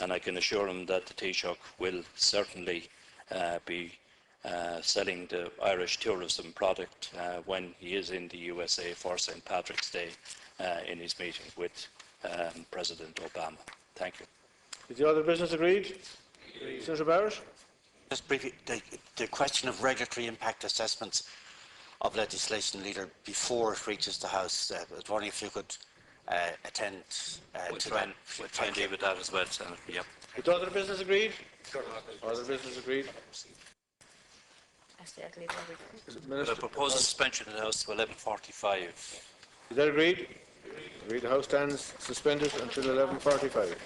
and I can assure him that the Taoiseach will certainly be selling the Irish tourism product when he is in the USA for St. Patrick's Day in his meeting with President Obama. Thank you. Is the other business agreed? Senator Barrett? Just briefly, the question of regulatory impact assessments of legislation, Leader, before it reaches the House. I was wondering if you could attend to that. We'll try and deal with that as well, Senator. Yep. Is the other business agreed? Other business agreed? The proposed suspension in the House to 11:45. Is that agreed? Agreed. The House stands suspended until 11:45.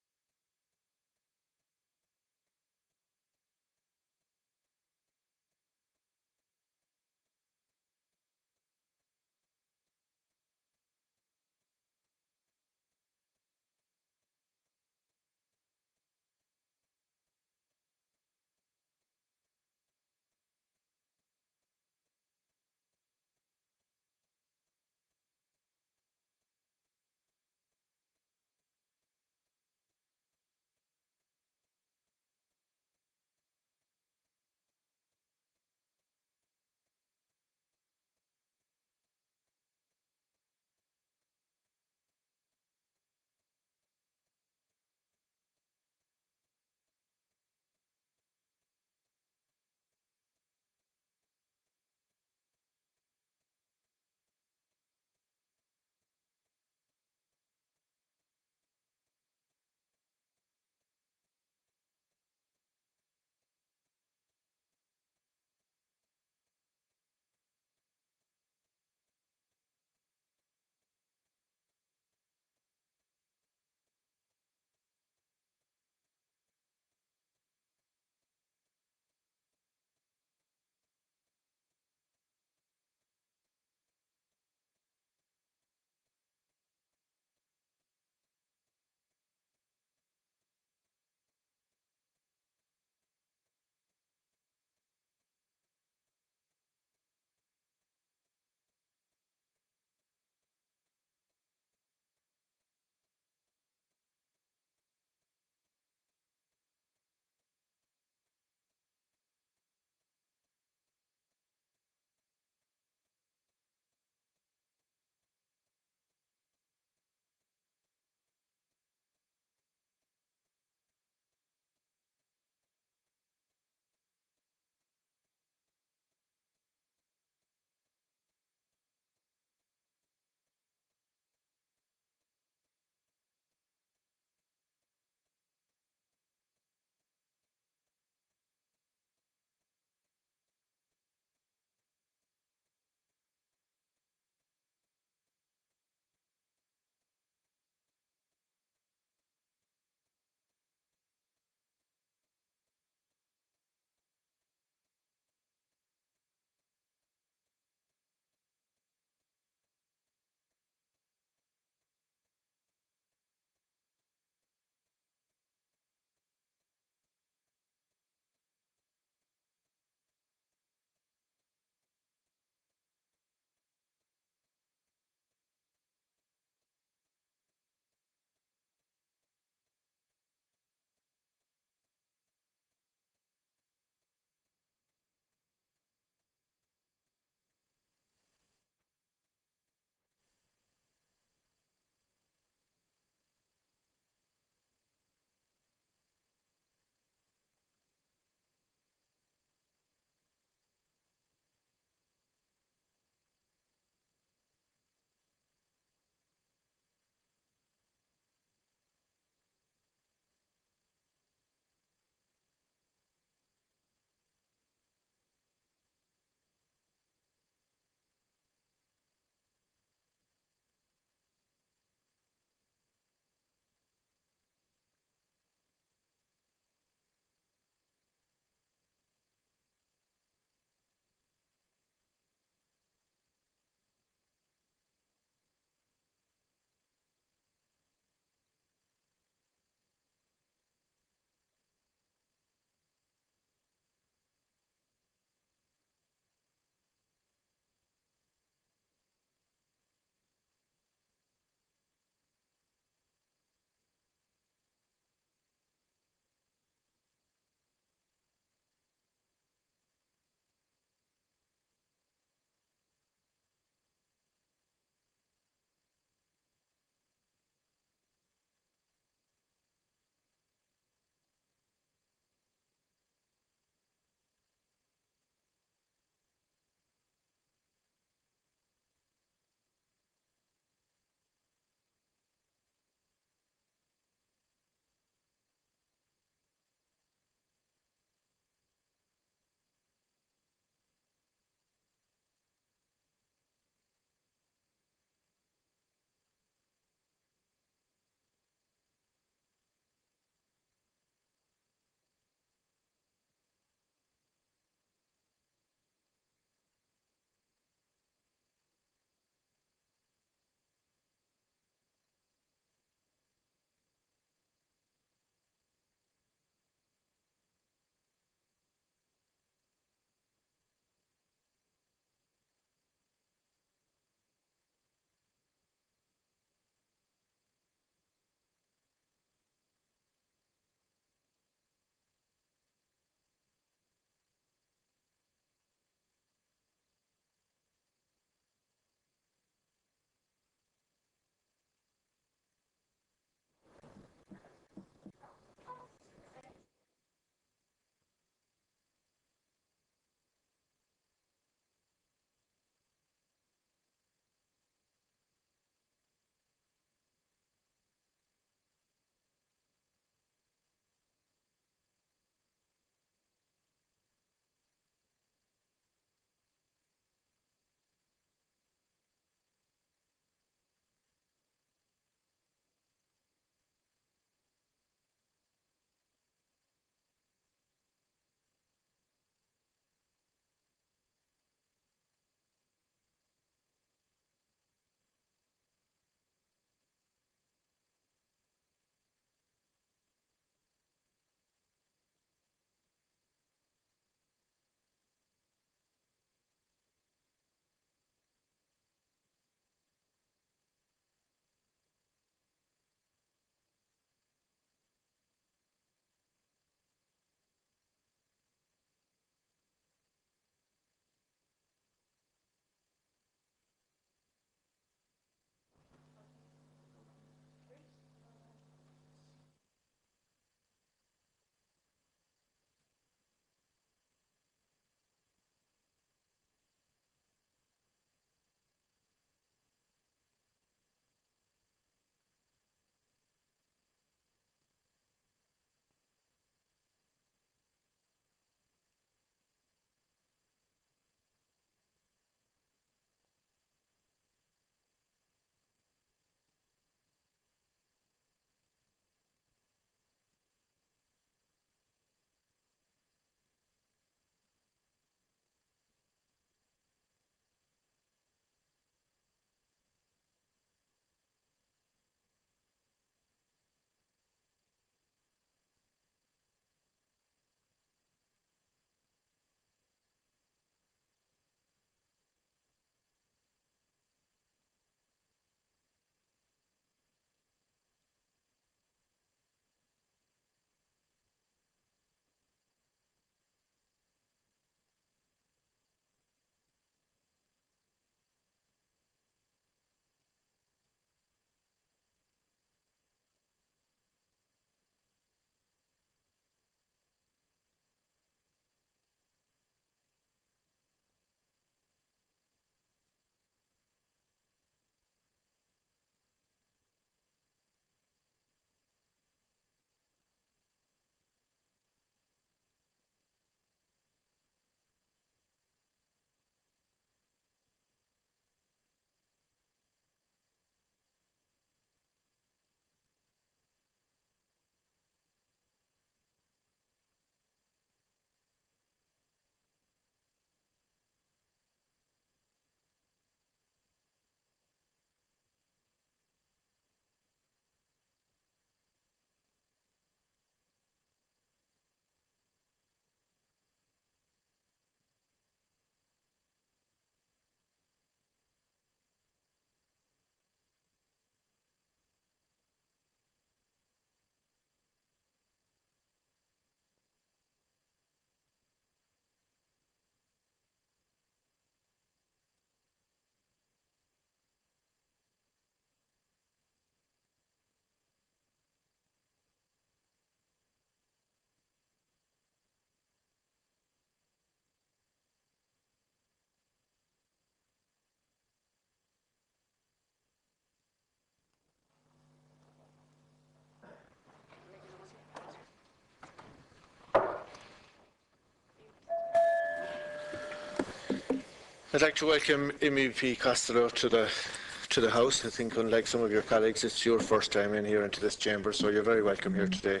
I'd like to welcome MEP Costello to the House. I think, unlike some of your colleagues, it's your first time in here into this chamber, so you're very welcome here today.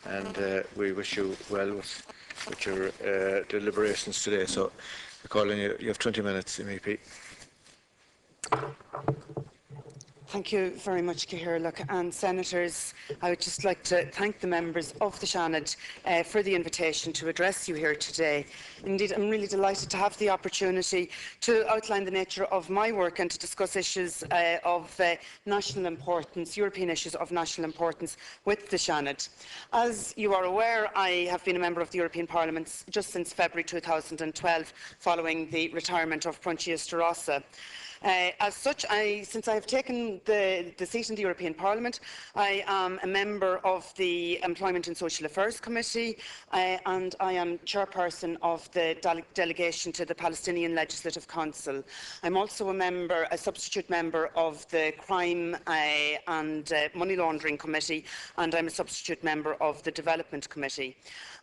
And we wish you well with your deliberations today. So, I call on you. You have 20 minutes, MEP. Thank you very much, Cathaoirleach, and Senators. I would just like to thank the members of the Seanad for the invitation to address you here today. Indeed, I'm really delighted to have the opportunity to outline the nature of my work and to discuss issues of national importance, European issues of national importance with the Seanad. As you are aware, I have been a member of the European Parliament just since February 2012, following the retirement of Proinsias de Rossa. As such, since I have taken the seat in the European Parliament, I am a member of the Employment and Social Affairs Committee, and I am chairperson of the delegation to the Palestinian Legislative Council. I'm also a substitute member of the Crime and Money Laundering Committee, and I'm a substitute member of the Development Committee.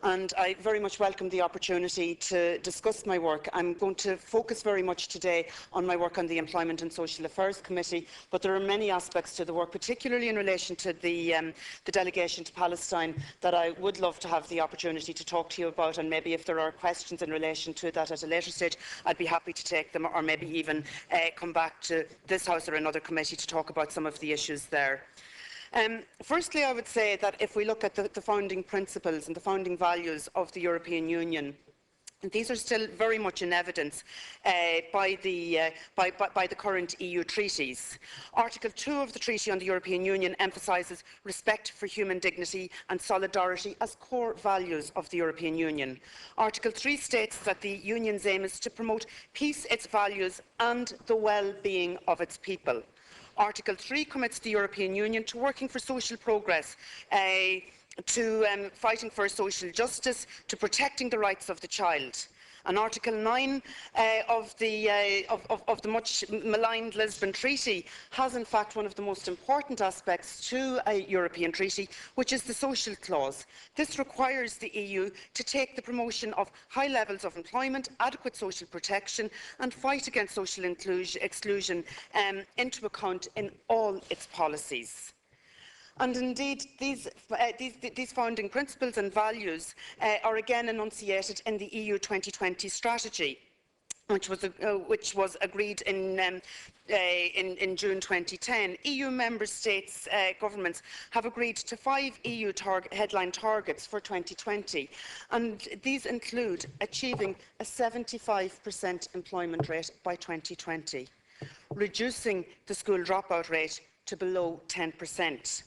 And I very much welcome the opportunity to discuss my work. I'm going to focus very much today on my work on the Employment and Social Affairs Committee, but there are many aspects to the work, particularly in relation to the delegation to Palestine, that I would love to have the opportunity to talk to you about, and maybe if there are questions in relation to that at a later stage, I'd be happy to take them, or maybe even come back to this House or another committee to talk about some of the issues there. Firstly, I would say that if we look at the founding principles and the founding values of the European Union, these are still very much in evidence by the current EU treaties. Article 2 of the Treaty on the European Union emphasises respect for human dignity and solidarity as core values of the European Union. Article 3 states that the Union's aim is to promote peace, its values and the well-being of its people. Article 3 commits the European Union to working for social progress, to fighting for social justice, to protecting the rights of the child. And Article 9 of the much maligned Lisbon Treaty has in fact one of the most important aspects to a European treaty, which is the social clause. This requires the EU to take the promotion of high levels of employment, adequate social protection and fight against social exclusion into account in all its policies. And indeed, these founding principles and values are again enunciated in the EU 2020 strategy, which was agreed in June 2010. EU member states' governments have agreed to 5 EU headline targets for 2020, and these include achieving a 75% employment rate by 2020, reducing the school dropout rate to below 10%,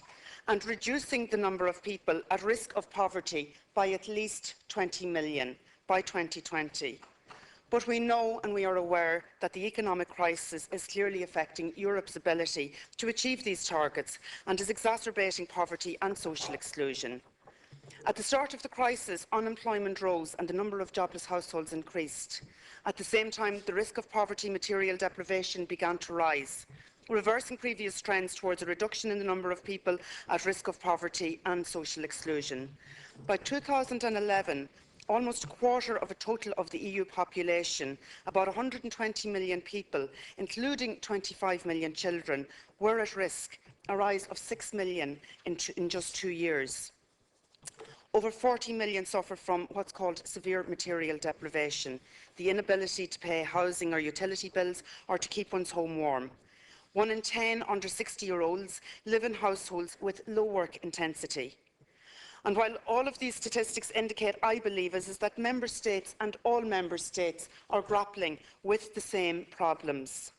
and reducing the number of people at risk of poverty by at least 20 million by 2020. But we know and we are aware that the economic crisis is clearly affecting Europe's ability to achieve these targets and is exacerbating poverty and social exclusion. At the start of the crisis, unemployment rose and the number of jobless households increased. At the same time, the risk of poverty material deprivation began to rise, reversing previous trends towards a reduction in the number of people at risk of poverty and social exclusion. By 2011, almost a quarter of a total of the EU population, about 120 million people, including 25 million children, were at risk, a rise of 6 million in just 2 years. Over 40 million suffer from what's called severe material deprivation, the inability to pay housing or utility bills or to keep one's home warm. 1 in 10 under 60-year-olds live in households with low work intensity. And while all of these statistics indicate, I believe, is that member states and all member states are grappling with the same problems.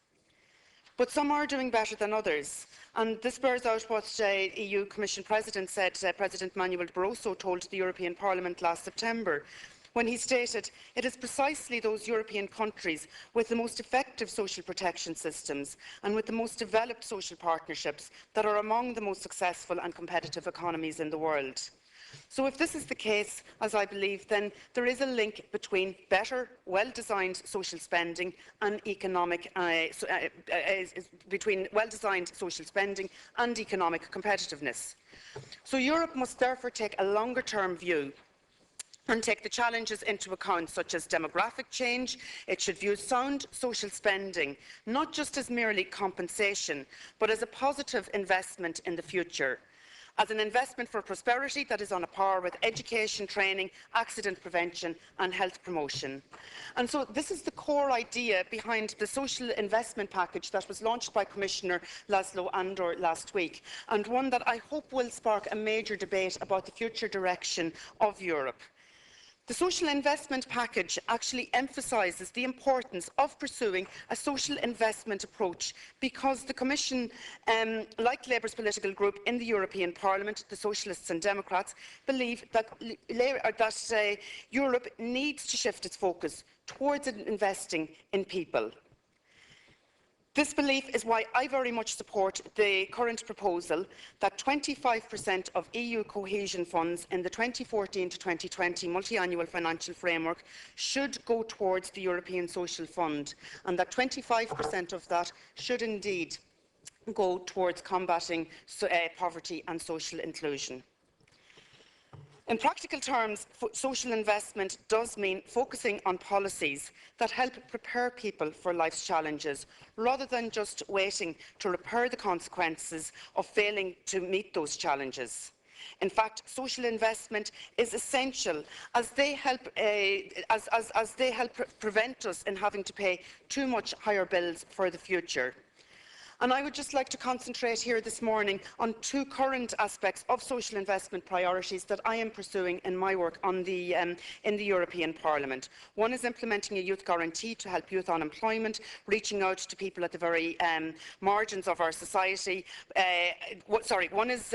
But some are doing better than others. And this bears out what EU Commission President said, President Manuel Barroso told the European Parliament last September, when he stated, "It is precisely those European countries with the most effective social protection systems and with the most developed social partnerships that are among the most successful and competitive economies in the world." So if this is the case, as I believe, then there is a link between better, well-designed social spending and between well-designed social spending and economic competitiveness. So Europe must therefore take a longer-term view and take the challenges into account, such as demographic change. It should view sound social spending not just as merely compensation, but as a positive investment in the future, as an investment for prosperity that is on a par with education, training, accident prevention and health promotion. And so this is the core idea behind the social investment package that was launched by Commissioner Laszlo Andor last week, and one that I hope will spark a major debate about the future direction of Europe. The social investment package actually emphasises the importance of pursuing a social investment approach because the Commission, like Labour's political group in the European Parliament, the Socialists and Democrats, believe that Europe needs to shift its focus towards investing in people. This belief is why I very much support the current proposal that 25% of EU cohesion funds in the 2014 to 2020 multi-annual financial framework should go towards the European Social Fund, and that 25% of that should indeed go towards combating poverty and social inclusion. In practical terms, social investment does mean focusing on policies that help prepare people for life's challenges, rather than just waiting to repair the consequences of failing to meet those challenges. In fact, social investment is essential as they help prevent us in having to pay too much higher bills for the future. And I would just like to concentrate here this morning on two current aspects of social investment priorities that I am pursuing in my work in the European Parliament. One is implementing a youth guarantee to help youth unemployment, reaching out to people at the very margins of our society. One is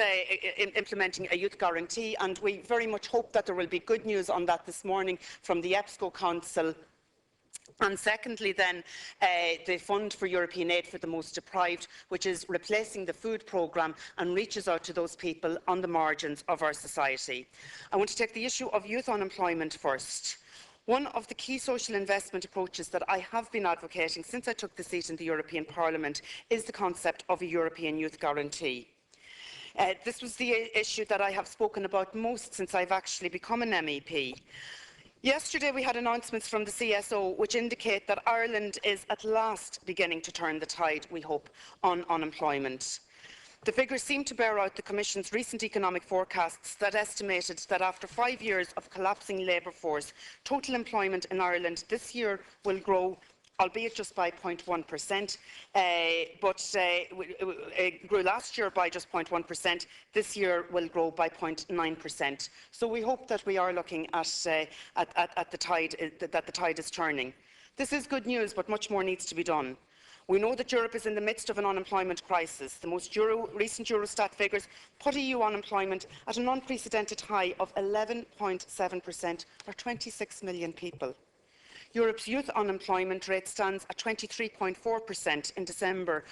implementing a youth guarantee, and we very much hope that there will be good news on that this morning from the EPSCO Council. And secondly then, the Fund for European Aid for the Most Deprived, which is replacing the food programme and reaches out to those people on the margins of our society. I want to take the issue of youth unemployment first. One of the key social investment approaches that I have been advocating since I took the seat in the European Parliament is the concept of a European Youth Guarantee. This was the issue that I have spoken about most since I've actually become an MEP. Yesterday we had announcements from the CSO which indicate that Ireland is at last beginning to turn the tide, we hope, on unemployment. The figures seem to bear out the Commission's recent economic forecasts that estimated that after 5 years of collapsing labour force, total employment in Ireland this year will grow, albeit just by 0.1%, but it grew last year by just 0.1%. This year will grow by 0.9%. So we hope that we are looking at the tide is turning. This is good news, but much more needs to be done. We know that Europe is in the midst of an unemployment crisis. The most recent Eurostat figures put EU unemployment at an unprecedented high of 11.7%, or 26 million people. Europe's youth unemployment rate stands at 23.4% in December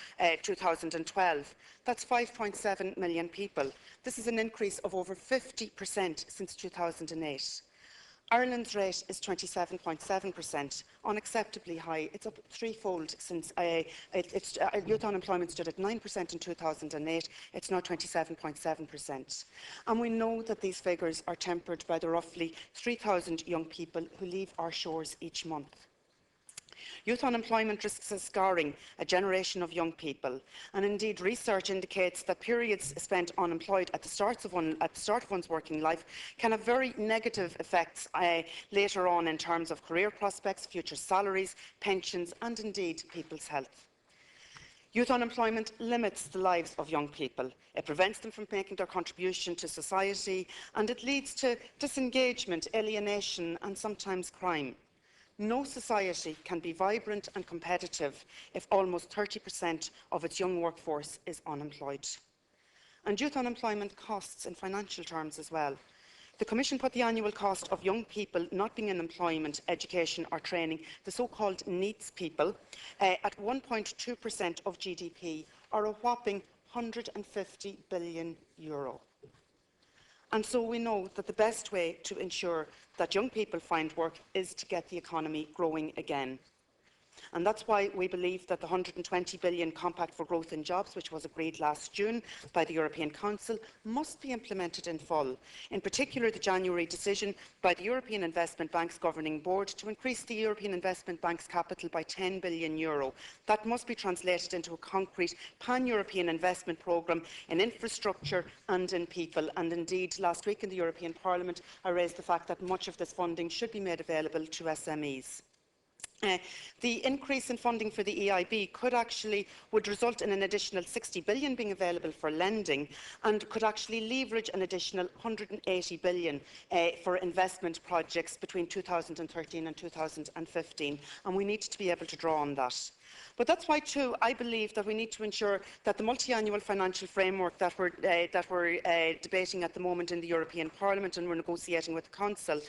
2012. That's 5.7 million people. This is an increase of over 50% since 2008. Ireland's rate is 27.7%, unacceptably high. It's up threefold since youth unemployment stood at 9% in 2008. It's now 27.7%. And we know that these figures are tempered by the roughly 3,000 young people who leave our shores each month. Youth unemployment risks scarring a generation of young people, and indeed research indicates that periods spent unemployed at the start of one's working life can have very negative effects later on in terms of career prospects, future salaries, pensions and indeed people's health. Youth unemployment limits the lives of young people. It prevents them from making their contribution to society, and it leads to disengagement, alienation and sometimes crime. No society can be vibrant and competitive if almost 30% of its young workforce is unemployed. And youth unemployment costs in financial terms as well. The Commission put the annual cost of young people not being in employment, education or training, the so-called NEETs people, at 1.2% of GDP, or a whopping €150 billion. And so we know that the best way to ensure that young people find work is to get the economy growing again. And that's why we believe that the €120 billion Compact for Growth and Jobs, which was agreed last June by the European Council, must be implemented in full. In particular, the January decision by the European Investment Bank's Governing Board to increase the European Investment Bank's capital by €10 billion. That must be translated into a concrete pan-European investment programme in infrastructure and in people. And indeed, last week in the European Parliament, I raised the fact that much of this funding should be made available to SMEs. The increase in funding for the EIB would result in an additional €60 billion being available for lending, and could actually leverage an additional €180 billion for investment projects between 2013 and 2015, and we need to be able to draw on that. But that's why, too, I believe that we need to ensure that the multi-annual financial framework that we're debating at the moment in the European Parliament and we're negotiating with the Council,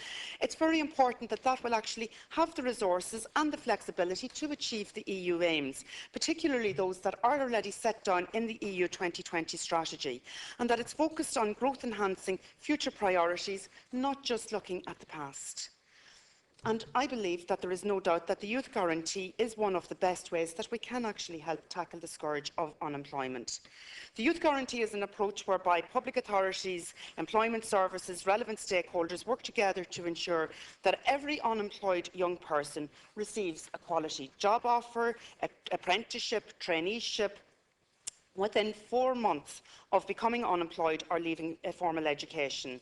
it's very important that that will actually have the resources and the flexibility to achieve the EU aims, particularly those that are already set down in the EU 2020 strategy, and that it's focused on growth-enhancing future priorities, not just looking at the past. And I believe that there is no doubt that the Youth Guarantee is one of the best ways that we can actually help tackle the scourge of unemployment. The Youth Guarantee is an approach whereby public authorities, employment services, relevant stakeholders work together to ensure that every unemployed young person receives a quality job offer, apprenticeship, traineeship, within 4 months of becoming unemployed or leaving formal education.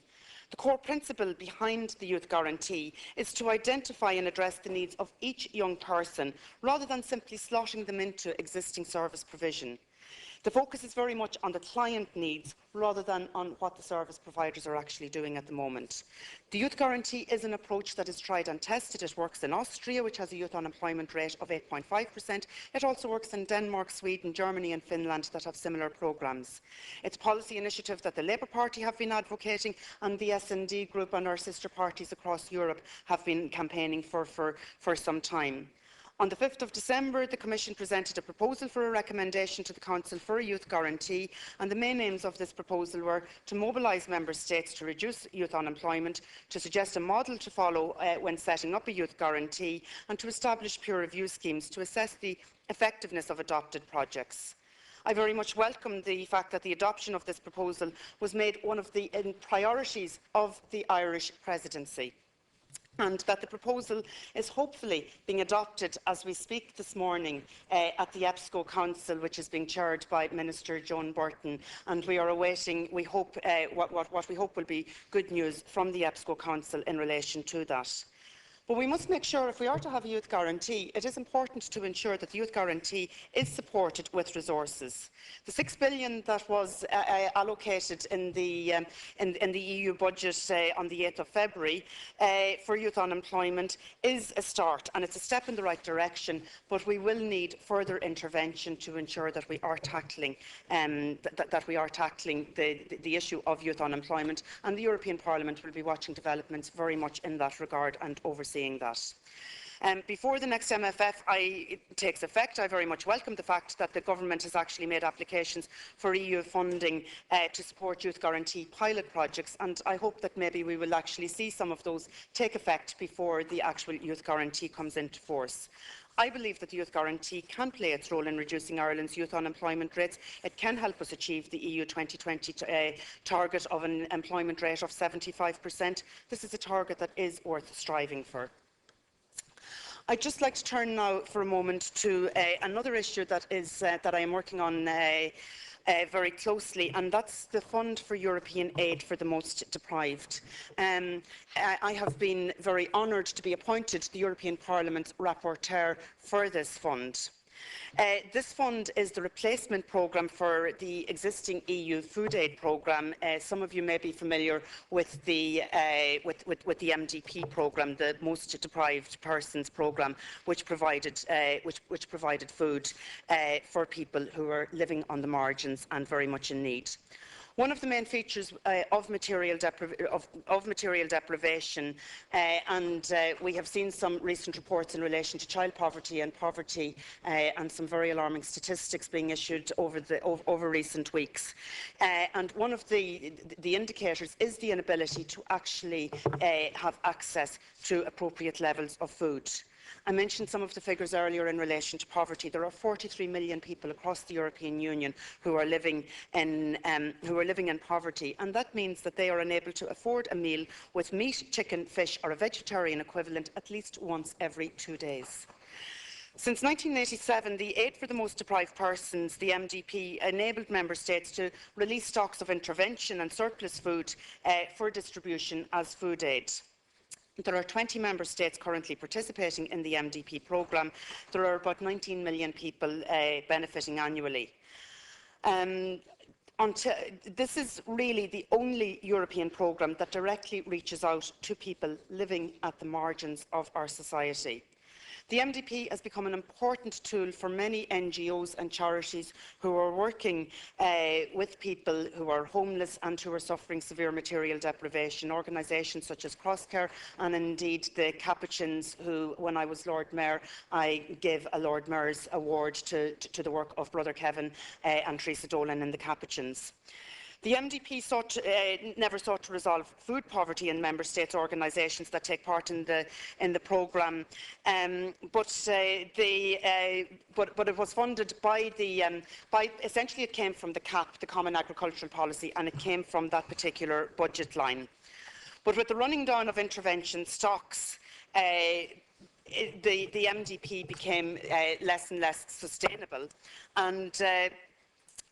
The core principle behind the Youth Guarantee is to identify and address the needs of each young person, rather than simply slotting them into existing service provision. The focus is very much on the client needs rather than on what the service providers are actually doing at the moment. The Youth Guarantee is an approach that is tried and tested. It works in Austria, which has a youth unemployment rate of 8.5%. It also works in Denmark, Sweden, Germany and Finland that have similar programmes. It's a policy initiative that the Labour Party have been advocating, and the S&D Group and our sister parties across Europe have been campaigning for some time. On the 5th of December, the Commission presented a proposal for a recommendation to the Council for a Youth Guarantee, and the main aims of this proposal were to mobilise Member States to reduce youth unemployment, to suggest a model to follow when setting up a Youth Guarantee, and to establish peer review schemes to assess the effectiveness of adopted projects. I very much welcome the fact that the adoption of this proposal was made one of the priorities of the Irish Presidency, and that the proposal is hopefully being adopted as we speak this morning at the EPSCO Council, which is being chaired by Minister Joan Burton, and we are awaiting, we hope, what we hope will be good news from the EPSCO Council in relation to that. But we must make sure, if we are to have a youth guarantee, it is important to ensure that the youth guarantee is supported with resources. The €6 billion that was allocated in the EU budget on the 8th of February for youth unemployment is a start, and it's a step in the right direction, but we will need further intervention to ensure that we are tackling the issue of youth unemployment, and the European Parliament will be watching developments very much in that regard and overseeing that. Before the next MFF takes effect, I very much welcome the fact that the Government has actually made applications for EU funding to support Youth Guarantee pilot projects, and I hope that maybe we will actually see some of those take effect before the actual Youth Guarantee comes into force. I believe that the Youth Guarantee can play its role in reducing Ireland's youth unemployment rates. It can help us achieve the EU 2020 target of an employment rate of 75%. This is a target that is worth striving for. I'd just like to turn now for a moment to another issue that I am working on very closely, and that's the Fund for European Aid for the Most Deprived. I have been very honoured to be appointed the European Parliament's rapporteur for this fund. This fund is the replacement programme for the existing EU food aid programme. Some of you may be familiar with the MDP programme, the Most Deprived Persons programme, which provided food for people who are living on the margins and very much in need. One of the main features of material deprivation, and we have seen some recent reports in relation to child poverty and poverty, and some very alarming statistics being issued over recent weeks. And one of the indicators is the inability to actually have access to appropriate levels of food. I mentioned some of the figures earlier in relation to poverty. There are 43 million people across the European Union who are living in poverty, and that means that they are unable to afford a meal with meat, chicken, fish or a vegetarian equivalent at least once every 2 days. Since 1987, the Aid for the Most Deprived Persons, the MDP, enabled Member States to release stocks of intervention and surplus food for distribution as food aid. There are 20 Member States currently participating in the MDP programme. There are about 19 million people benefiting annually. This is really the only European programme that directly reaches out to people living at the margins of our society. The MDP has become an important tool for many NGOs and charities who are working with people who are homeless and who are suffering severe material deprivation. Organisations such as Crosscare and indeed the Capuchins, who, when I was Lord Mayor, I gave a Lord Mayor's Award to the work of Brother Kevin and Teresa Dolan and the Capuchins. The MDP never sought to resolve food poverty in Member States organisations that take part in the programme, but it was funded by essentially it came from the CAP, the Common Agricultural Policy, and it came from that particular budget line. But with the running down of intervention stocks, the MDP became less and less sustainable, and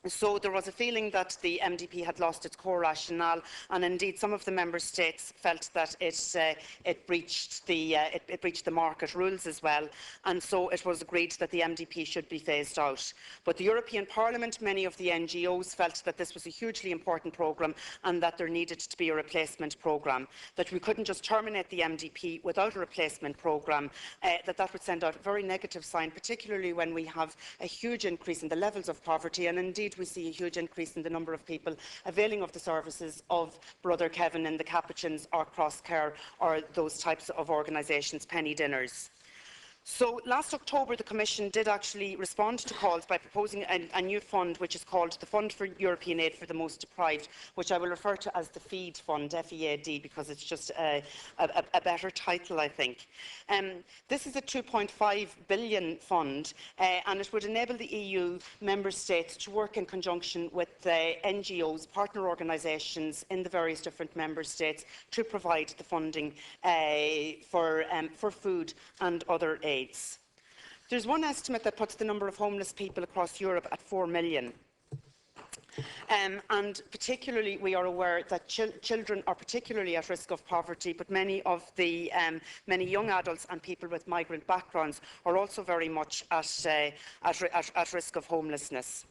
so there was a feeling that the MDP had lost its core rationale, and indeed some of the Member States felt that it breached the market rules as well, and so it was agreed that the MDP should be phased out. But the European Parliament, many of the NGOs felt that this was a hugely important programme and that there needed to be a replacement programme, that we couldn't just terminate the MDP without a replacement programme, that would send out a very negative sign, particularly when we have a huge increase in the levels of poverty, and indeed we see a huge increase in the number of people availing of the services of Brother Kevin and the Capuchins or Crosscare or those types of organisations, penny dinners. So last October the Commission did actually respond to calls by proposing a new fund which is called the Fund for European Aid for the Most Deprived, which I will refer to as the FEAD Fund, F-E-A-D, because it's just a better title, I think. This is a 2.5 billion fund and it would enable the EU Member States to work in conjunction with NGOs, partner organisations in the various different Member States to provide the funding for food and other aids. There's one estimate that puts the number of homeless people across Europe at 4 million. And particularly we are aware that children are particularly at risk of poverty, but many young adults and people with migrant backgrounds are also very much at risk of homelessness.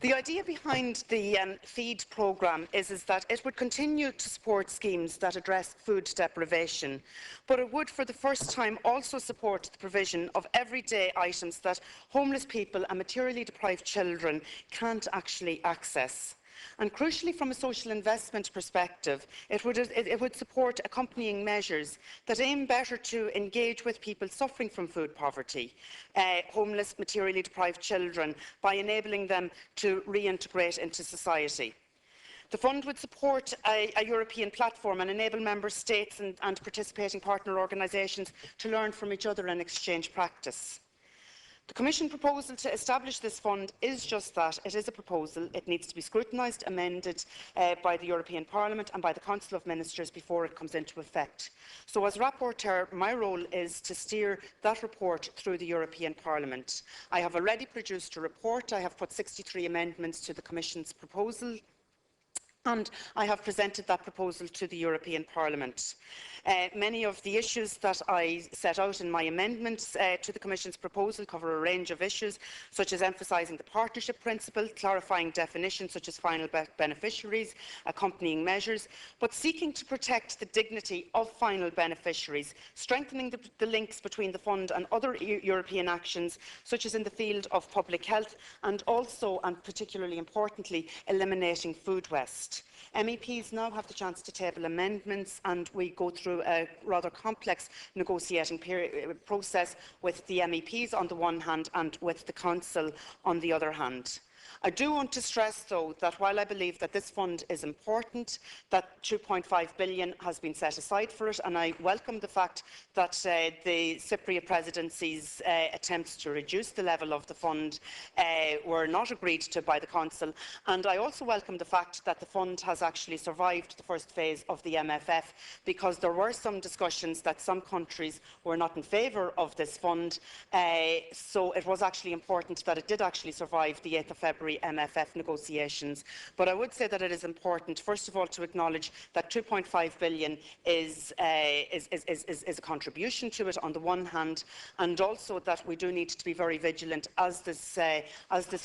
The idea behind the FEAD programme is that it would continue to support schemes that address food deprivation, but it would for the first time also support the provision of everyday items that homeless people and materially deprived children can't actually access. And crucially, from a social investment perspective, it would support accompanying measures that aim better to engage with people suffering from food poverty, homeless, materially deprived children, by enabling them to reintegrate into society. The fund would support a European platform and enable Member States and participating partner organisations to learn from each other and exchange practice. The Commission proposal to establish this fund is just that. It is a proposal. It needs to be scrutinised, amended by the European Parliament and by the Council of Ministers before it comes into effect. So as rapporteur, my role is to steer that report through the European Parliament. I have already produced a report. I have put 63 amendments to the Commission's proposal, and I have presented that proposal to the European Parliament. Many of the issues that I set out in my amendments to the Commission's proposal cover a range of issues, such as emphasising the partnership principle, clarifying definitions such as final beneficiaries, accompanying measures, but seeking to protect the dignity of final beneficiaries, strengthening the links between the fund and other European actions, such as in the field of public health, and also, and particularly importantly, eliminating food waste. MEPs now have the chance to table amendments, and we go through a rather complex negotiating process with the MEPs on the one hand and with the Council on the other hand. I do want to stress, though, that while I believe that this fund is important, that 2.5 billion has been set aside for it, and I welcome the fact that the Cypriot presidency's attempts to reduce the level of the fund were not agreed to by the Council, and I also welcome the fact that the fund has actually survived the first phase of the MFF, because there were some discussions that some countries were not in favour of this fund, so it was actually important that it did actually survive the 8th of February MFF negotiations. But I would say that it is important, first of all, to acknowledge that 2.5 billion is a contribution to it on the one hand, and also that we do need to be very vigilant as this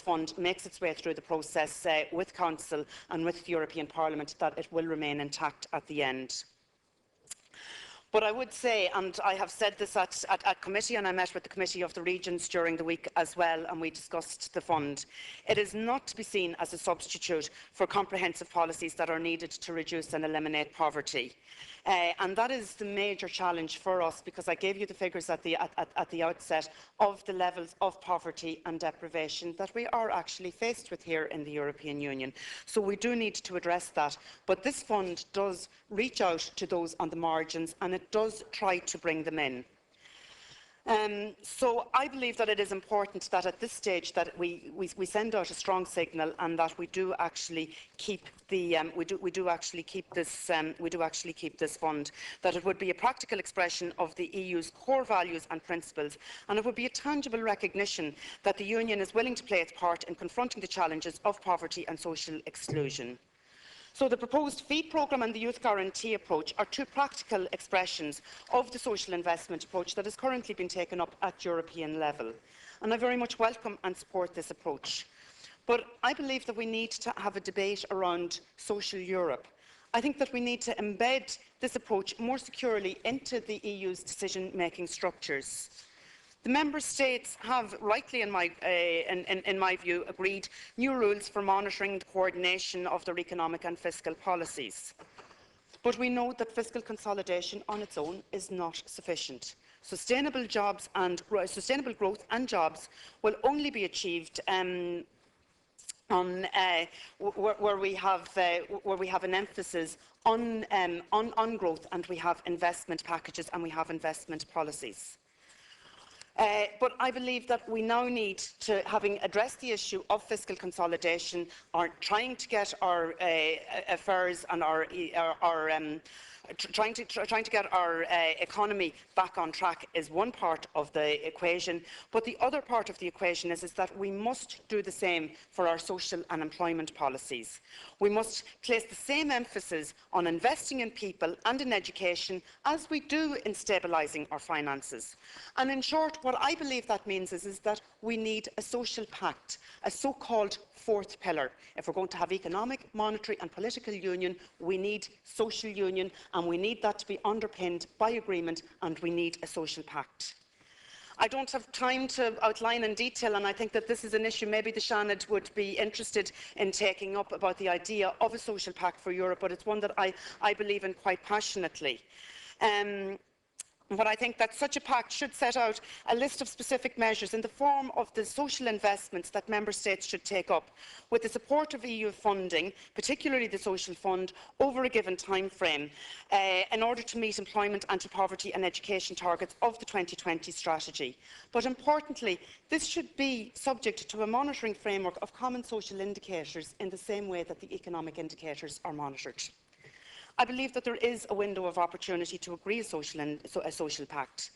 fund makes its way through the process with Council and with the European Parliament, that it will remain intact at the end. But I would say, and I have said this at committee, and I met with the Committee of the Regions during the week as well, and we discussed the fund. It is not to be seen as a substitute for comprehensive policies that are needed to reduce and eliminate poverty. And that is the major challenge for us, because I gave you the figures at the outset of the levels of poverty and deprivation that we are actually faced with here in the European Union. So we do need to address that. But this fund does reach out to those on the margins, and it does try to bring them in. So I believe that it is important that at this stage that we send out a strong signal, and that we do actually keep the we do actually keep this fund. That it would be a practical expression of the EU's core values and principles, and it would be a tangible recognition that the Union is willing to play its part in confronting the challenges of poverty and social exclusion. So the proposed FEED programme and the Youth Guarantee approach are two practical expressions of the social investment approach that has currently been taken up at European level. And I very much welcome and support this approach. But I believe that we need to have a debate around social Europe. I think that we need to embed this approach more securely into the EU's decision-making structures. The Member States have, rightly in my view, agreed new rules for monitoring the coordination of their economic and fiscal policies. But we know that fiscal consolidation on its own is not sufficient. Sustainable growth and jobs will only be achieved where we have an emphasis on growth, and we have investment packages and we have investment policies. But I believe that we now need to, having addressed the issue of fiscal consolidation, or trying to get our affairs and trying to get our economy back on track is one part of the equation, but the other part of the equation is that we must do the same for our social and employment policies. We must place the same emphasis on investing in people and in education as we do in stabilising our finances. And in short, what I believe that means is that we need a social pact, a so-called fourth pillar. If we're going to have economic, monetary and political union, we need social union, and we need that to be underpinned by agreement, and we need a social pact. I don't have time to outline in detail, and I think that this is an issue maybe the Seanad would be interested in taking up, about the idea of a social pact for Europe, but it's one that I believe in quite passionately. But I think that such a pact should set out a list of specific measures in the form of the social investments that Member States should take up, with the support of EU funding, particularly the Social Fund, over a given time frame, in order to meet employment, anti-poverty and education targets of the 2020 strategy. But importantly, this should be subject to a monitoring framework of common social indicators in the same way that the economic indicators are monitored. I believe that there is a window of opportunity to agree a social pact.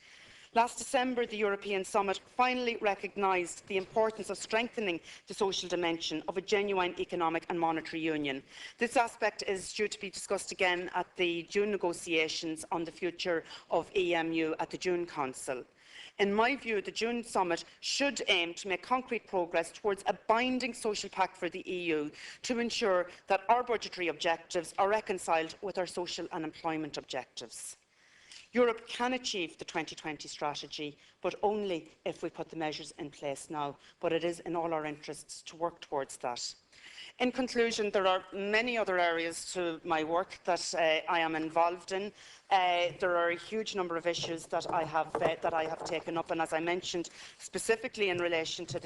Last December, the European Summit finally recognised the importance of strengthening the social dimension of a genuine economic and monetary union. This aspect is due to be discussed again at the June negotiations on the future of EMU at the June Council. In my view, the June Summit should aim to make concrete progress towards a binding social pact for the EU to ensure that our budgetary objectives are reconciled with our social and employment objectives. Europe can achieve the 2020 strategy, but only if we put the measures in place now. But it is in all our interests to work towards that. In conclusion, there are many other areas to my work that I am involved in. There are a huge number of issues that I have taken up, and as I mentioned, specifically in relation to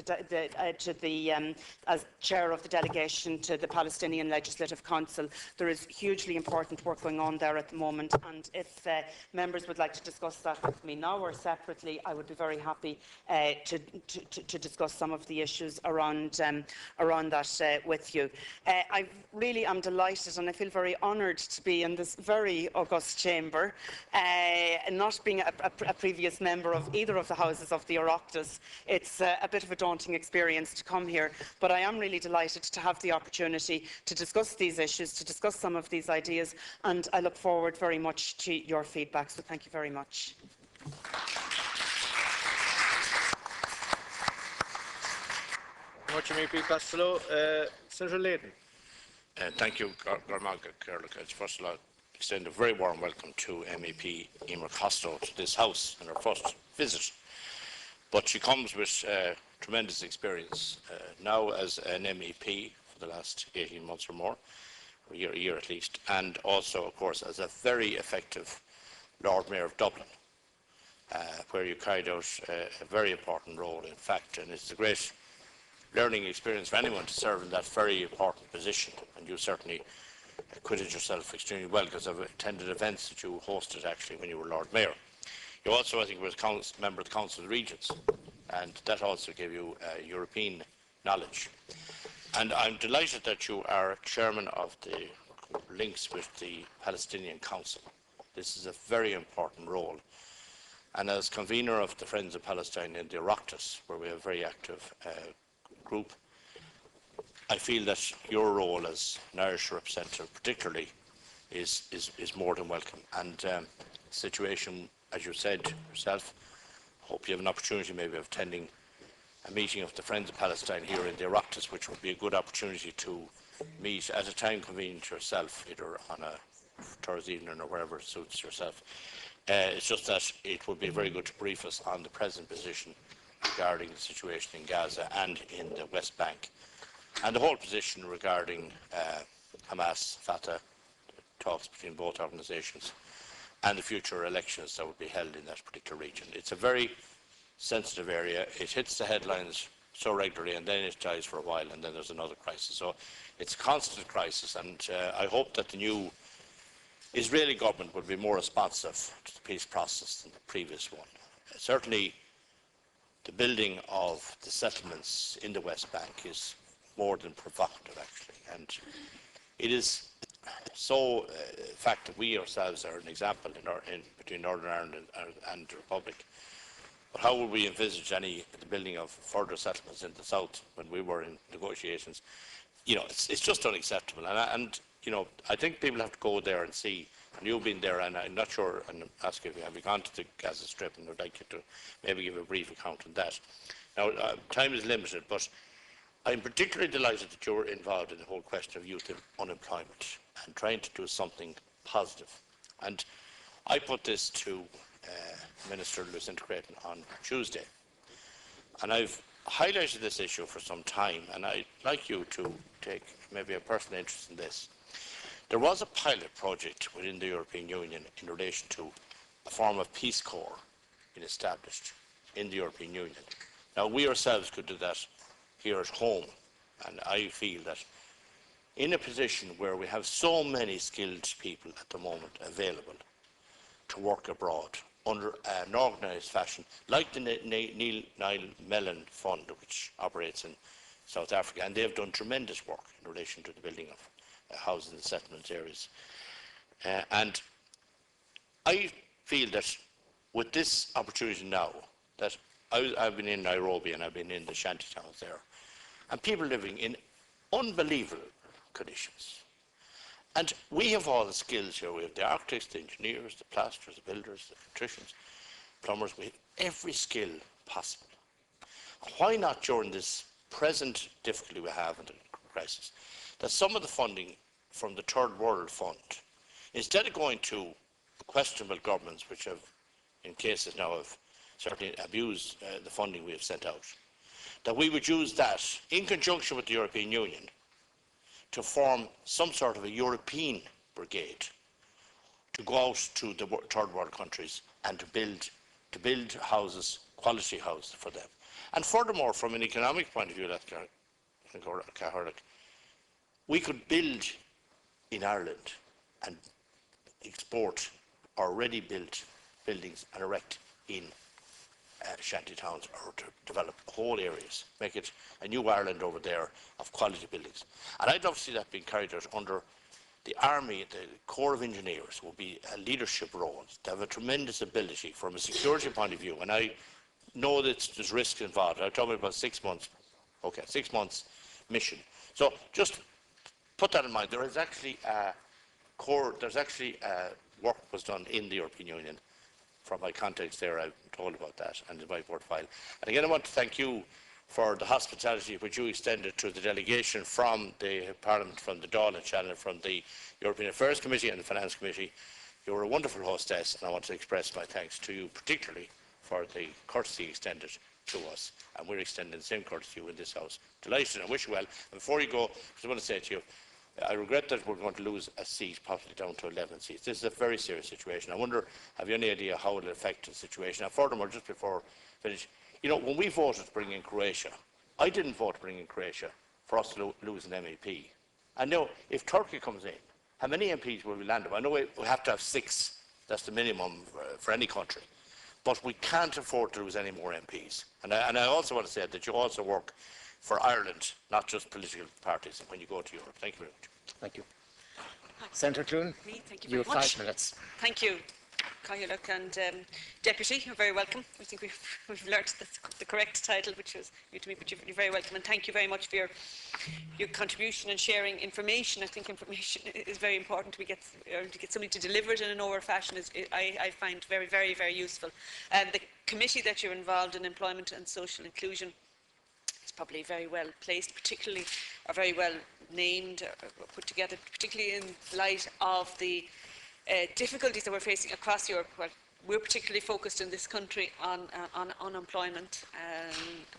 as chair of the delegation to the Palestinian Legislative Council, there is hugely important work going on there at the moment. And if members would like to discuss that with me now or separately, I would be very happy to discuss some of the issues around that with you. I really am delighted, and I feel very honoured to be in this very august chamber, not being a previous member of either of the houses of the Oireachtas. It's a bit of a daunting experience to come here, but I am really delighted to have the opportunity to discuss these issues, to discuss some of these ideas, and I look forward very much to your feedback. So thank you very much. Much MEP Costello. Senator Layton. Thank you, Garmaga Kerlaka. First of all, extend a very warm welcome to MEP Emer Costello to this House in her first visit. But she comes with tremendous experience now as an MEP for the last 18 months or more, or a year at least, and also, of course, as a very effective Lord Mayor of Dublin, where you carried out a very important role, in fact, and it's a great learning experience for anyone to serve in that very important position, and you certainly acquitted yourself extremely well, because I've attended events that you hosted actually when you were Lord Mayor. You also, I think, were a member of the Council of the Regions, and that also gave you European knowledge. And I'm delighted that you are chairman of the links with the Palestinian Council. This is a very important role. And as convener of the Friends of Palestine in the Oireachtas, where we have a very active group, I feel that your role as an Irish representative particularly is more than welcome. And the situation, as you said yourself, hope you have an opportunity maybe of attending a meeting of the Friends of Palestine here in the Oireachtas, which would be a good opportunity to meet at a time convenient to yourself, either on a Thursday evening or wherever it suits yourself. It's just that it would be very good to brief us on the present position regarding the situation in Gaza and in the West Bank, and the whole position regarding Hamas, Fatah, talks between both organisations, and the future elections that would be held in that particular region. It's a very sensitive area. It hits the headlines so regularly, and then it dies for a while, and then there's another crisis. So it's a constant crisis, and I hope that the new Israeli government will be more responsive to the peace process than the previous one. Certainly, the building of the settlements in the West Bank is more than provocative, actually, and it is so fact that we ourselves are an example between Northern Ireland and the Republic. But how would we envisage the building of further settlements in the south when we were in negotiations? You know, it's just unacceptable, and you know, I think people have to go there and see. And you've been there, and I'm not sure, and ask you, have you gone to the Gaza Strip, and I'd like you to maybe give a brief account on that. Now, time is limited, but I'm particularly delighted that you're involved in the whole question of youth unemployment and trying to do something positive. And I put this to Minister Lucinda Creighton on Tuesday, and I've highlighted this issue for some time, and I'd like you to take maybe a personal interest in this. There was a pilot project within the European Union in relation to a form of Peace Corps being established in the European Union. Now, we ourselves could do that here at home, and I feel that in a position where we have so many skilled people at the moment available to work abroad under an organised fashion, like the Niall Mellon Fund, which operates in South Africa, and they have done tremendous work in relation to the building of houses in settlement areas. And I feel that with this opportunity now, that I've been in Nairobi and I've been in the shanty towns there, and people living in unbelievable conditions. And we have all the skills here. We have the architects, the engineers, the plasterers, the builders, the electricians, plumbers. We have every skill possible. Why not, during this present difficulty we have in the crisis, that some of the funding from the Third World Fund, instead of going to questionable governments which have, in cases now, have certainly abused the funding we have sent out, that we would use that in conjunction with the European Union to form some sort of a European brigade to go out to the third world countries and to build houses, quality houses for them. And furthermore, from an economic point of view, we could build in Ireland and export already built buildings and erect in shanty towns, or to develop whole areas, make it a new Ireland over there of quality buildings. And I'd love to see that being carried out under the Army. The Corps of Engineers will be a leadership role. They have a tremendous ability from a security point of view, and I know that there's risk involved. I told me about 6 months. Okay, 6 months mission. So just put that in mind. There is actually work was done in the European Union. From my contacts there, I'm told about that, and in my portfolio. And again, I want to thank you for the hospitality which you extended to the delegation from the Parliament, from the Dáil channel, from the European Affairs Committee and the Finance Committee. You were a wonderful hostess, and I want to express my thanks to you, particularly for the courtesy extended to us. And we're extending the same courtesy to you in this House. Delighted, and wish you well. And before you go, I want to say to you, I regret that we're going to lose a seat, possibly down to 11 seats. This is a very serious situation. I wonder, have you any idea how it will affect the situation? And furthermore, just before I finish, you know, when we voted to bring in Croatia, I didn't vote to bring in Croatia for us to lose an MEP. I know if Turkey comes in, how many MPs will we land up? I know we have to have 6. That's the minimum for any country. But we can't afford to lose any more MPs. And I also want to say that you also work for Ireland, not just political parties, when you go to Europe. Thank you very much. Thank you. Senator Clune, Thank you you very have much. 5 minutes. Thank you, Cahill and Deputy. You're very welcome. I think we've learnt the correct title, which was you to me, but you're very welcome. And thank you very much for your contribution and sharing information. I think information is very important. To get somebody to deliver it in an oral fashion I find very, very, very useful. And the committee that you're involved in, Employment and Social Inclusion, is probably very well placed, particularly, or very well named, or put together, particularly in light of the difficulties that we're facing across Europe. Well, we're particularly focused in this country on unemployment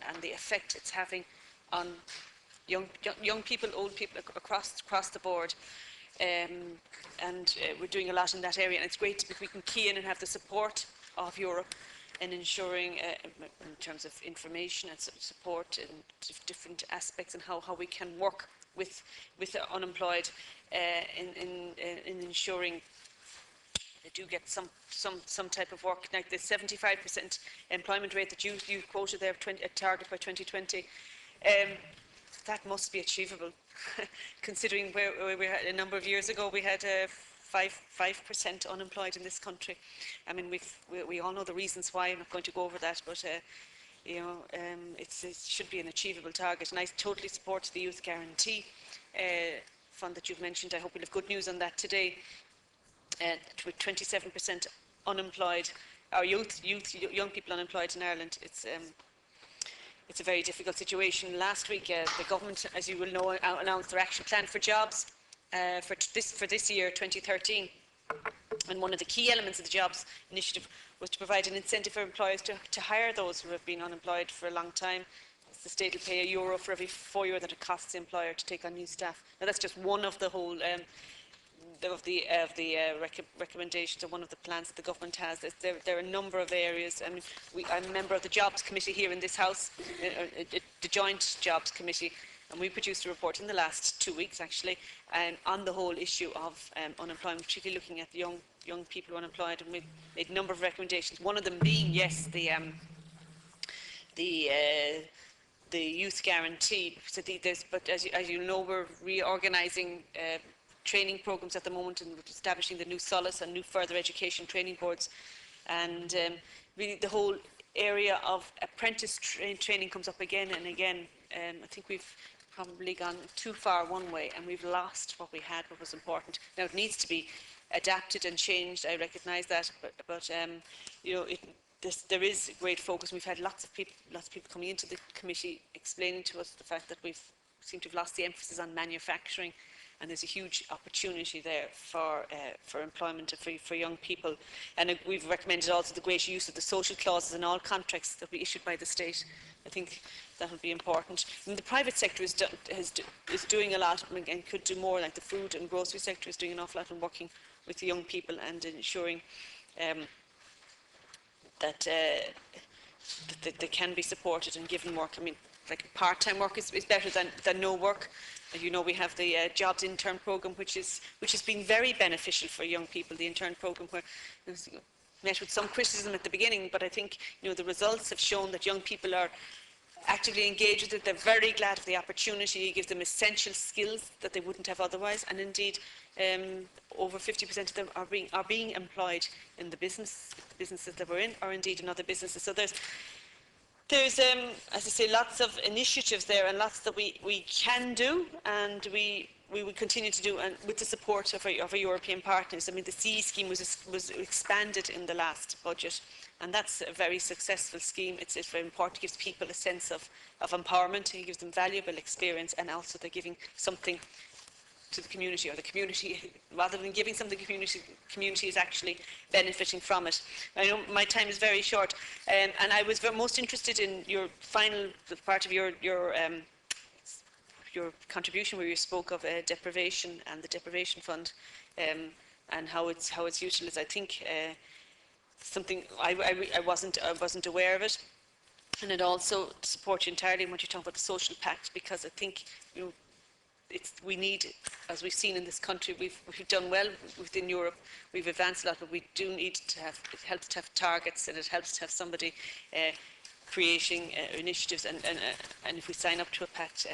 and the effect it's having on young people, old people across the board. We're doing a lot in that area, and it's great if we can key in and have the support of Europe in ensuring, in terms of information and support in different aspects, and how we can work with the unemployed in ensuring they do get some type of work. Like the 75% employment rate that you quoted there, a target by 2020, that must be achievable, considering where we had a number of years ago we had 5% unemployed in this country. I mean, we all know the reasons why. I'm not going to go over that, but you know, it should be an achievable target. And I totally support the Youth Guarantee Fund that you've mentioned. I hope we'll have good news on that today. With 27% unemployed, our young people unemployed in Ireland, it's a very difficult situation. Last week, the government, as you will know, announced their action plan for jobs for this year, 2013. And one of the key elements of the jobs initiative was to provide an incentive for employers to hire those who have been unemployed for a long time. The state will pay €1 for every €4 that it costs the employer to take on new staff. Now that's just one of the whole recommendations, or one of the plans that the government has. There are a number of areas. I mean, I'm a member of the Jobs Committee here in this House, the Joint Jobs Committee, and we produced a report in the last 2 weeks, actually, on the whole issue of unemployment, particularly looking at the young people unemployed, and we made a number of recommendations. One of them being, yes, the youth guarantee. So but as you know, we're reorganising training programmes at the moment, and we're establishing the new Solace and new further education training boards, and really the whole area of apprentice training comes up again and again. I think we've probably gone too far one way, and we've lost what we had, what was important. Now it needs to be adapted and changed. I recognise that, but you know, there is great focus. We've had lots of people coming into the committee explaining to us the fact that we've seemed to have lost the emphasis on manufacturing and there's a huge opportunity there for employment for young people. And we've recommended also the greater use of the social clauses in all contracts that will be issued by the state. I think that will be important. And the private sector is doing a lot and could do more, like the food and grocery sector is doing an awful lot in working with the young people and ensuring that they can be supported and given work. I mean, like part-time work is better than no work. You know, we have the jobs intern program, which has been very beneficial for young people. The intern program, where it was met with some criticism at the beginning, but I think, you know, the results have shown that young people are actively engaged with it. They're very glad for the opportunity. It gives them essential skills that they wouldn't have otherwise. And indeed, over 50% of them are being employed in the businesses that we're in, or indeed in other businesses. So there's as I say, lots of initiatives there and lots that we can do, and we will continue to do, and with the support of our European partners. I mean, the CE scheme was expanded in the last budget, and that's a very successful scheme. It's very important. It gives people a sense of empowerment. It gives them valuable experience, and also they're giving something to the community, or the community, rather than giving something to the community is actually benefiting from it. I know my time is very short, and I was most interested in your final part of your contribution, where you spoke of deprivation and the deprivation fund, and how it's utilised. I think something I wasn't aware of it, and it also support you entirely in what you talk about the social pact, because I think, you know, we need, as we've seen in this country, we've done well within Europe, we've advanced a lot, but we do need to have, it helps to have targets, and it helps to have somebody creating initiatives, and if we sign up to a pact,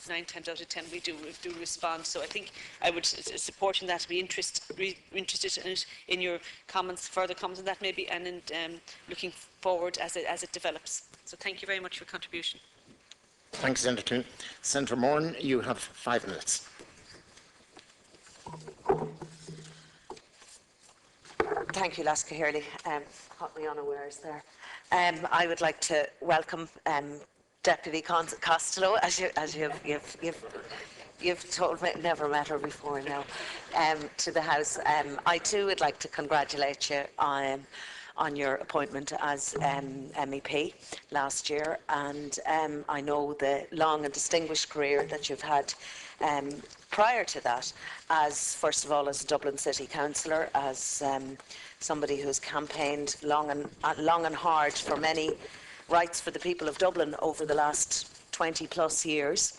9 times out of 10 we do respond. So I think I would support in that, be interested in it, in your comments, further comments on that maybe, and in looking forward as it develops. So thank you very much for your contribution. Thanks, Senator. Senator Moran, you have 5 minutes. Thank you, Laska Hurley. Caught me unawares there. I would like to welcome Deputy Costello, as you've told me, never met her before now, to the House. I too would like to congratulate you on your appointment as MEP last year, and I know the long and distinguished career that you've had prior to that, as first of all as a Dublin City Councillor, as somebody who's campaigned long and hard for many rights for the people of Dublin over the last 20 plus years,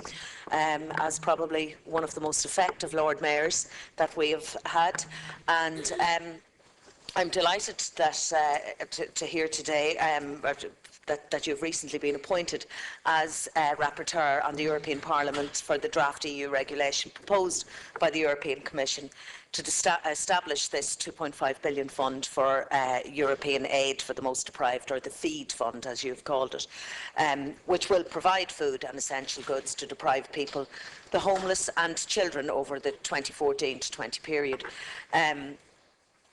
as probably one of the most effective Lord Mayors that we have had. And I'm delighted that to hear today that you've recently been appointed as Rapporteur on the European Parliament for the draft EU regulation proposed by the European Commission to establish this 2.5 billion fund for European aid for the most deprived, or the FEED fund as you've called it, which will provide food and essential goods to deprived people, the homeless and children over the 2014 to 20 period.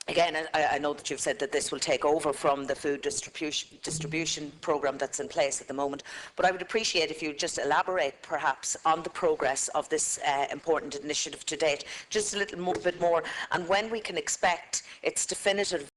Again, I know that you've said that this will take over from the food distribution programme that's in place at the moment, but I would appreciate if you just elaborate perhaps on the progress of this important initiative to date, just a little bit more, and when we can expect its definitive